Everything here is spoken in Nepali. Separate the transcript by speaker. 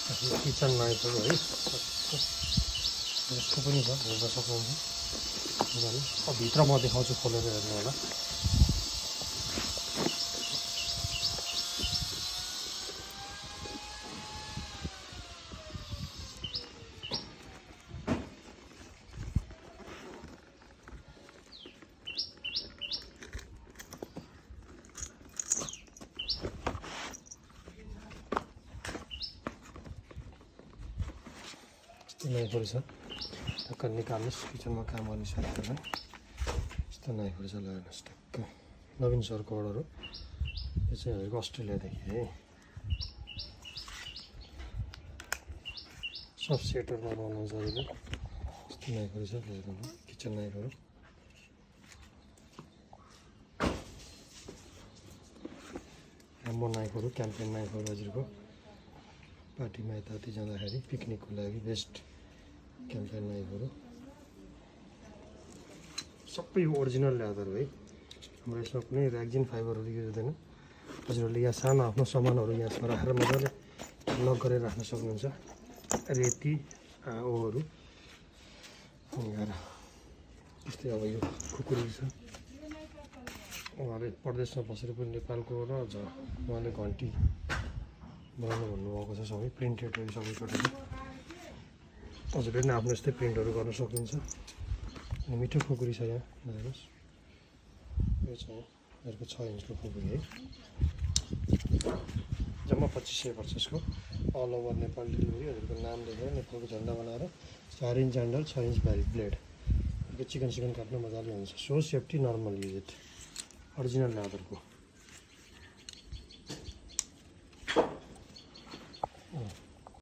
Speaker 1: किचन नाइफहरू है यस्तो पनि छ, हेर्न सक्नुहुन्छ। भित्र म देखाउँछु, खोलेर हेर्नु होला। नाइफहरू छ, टक्क निकाल्नुहोस्। किचनमा काम गर्ने साथीहरूलाई यस्तो नाइफहरू छ, लगाउनुहोस् टक्क। नवीन सरको अर्डर हो, यो चाहिँ हामीको अस्ट्रेलियादेखि है। सब सेटरमा बनाउनु जरुरी। यस्तो नाइफहरू छ, लिएर किचन नाइफहरू। राम्रो नाइफहरू, क्याम्पेन नाइफहरू हजुरको पार्टीमा यताउति जाँदाखेरि पिकनिकको लागि बेस्ट क्याम्पेन नाइफहरू। सबै ओरिजिनल ल्यादर है। हाम्रो यसमा कुनै र्याक्जिन फाइबरहरू युज हुँदैन। हजुरहरूले यहाँ सानो आफ्नो सामानहरू यहाँ राखेर मजाले लक गरेर राख्न सक्नुहुन्छ। रेती ओहरू यहाँ त्यस्तै। अब यो खुकुरी छ, उहाँले परदेशमा बसेर पनि नेपालको र उहाँले घन्टी बनाउनु भन्नुभएको छ। सबै प्रिन्टेडहरू सबैपट्टि हजुरले पनि आफ्नो यस्तै प्रिन्टहरू गर्न सक्नुहुन्छ। अनि मिठो खुकुरी छ यहाँ, हेर्नुहोस्। यो चाहिँ यसको 6 इन्चको खुकुरी है। जम्मा 2500 पर्छ यसको। All over Nepal delivery. हजुरको नाम लेखेर नेपालको झन्डा बनाएर 4 inch handle, 6 inch blade. Chicken काट्न मजाले हुन्छ। So safety, normal use it. Original ल्यादरको।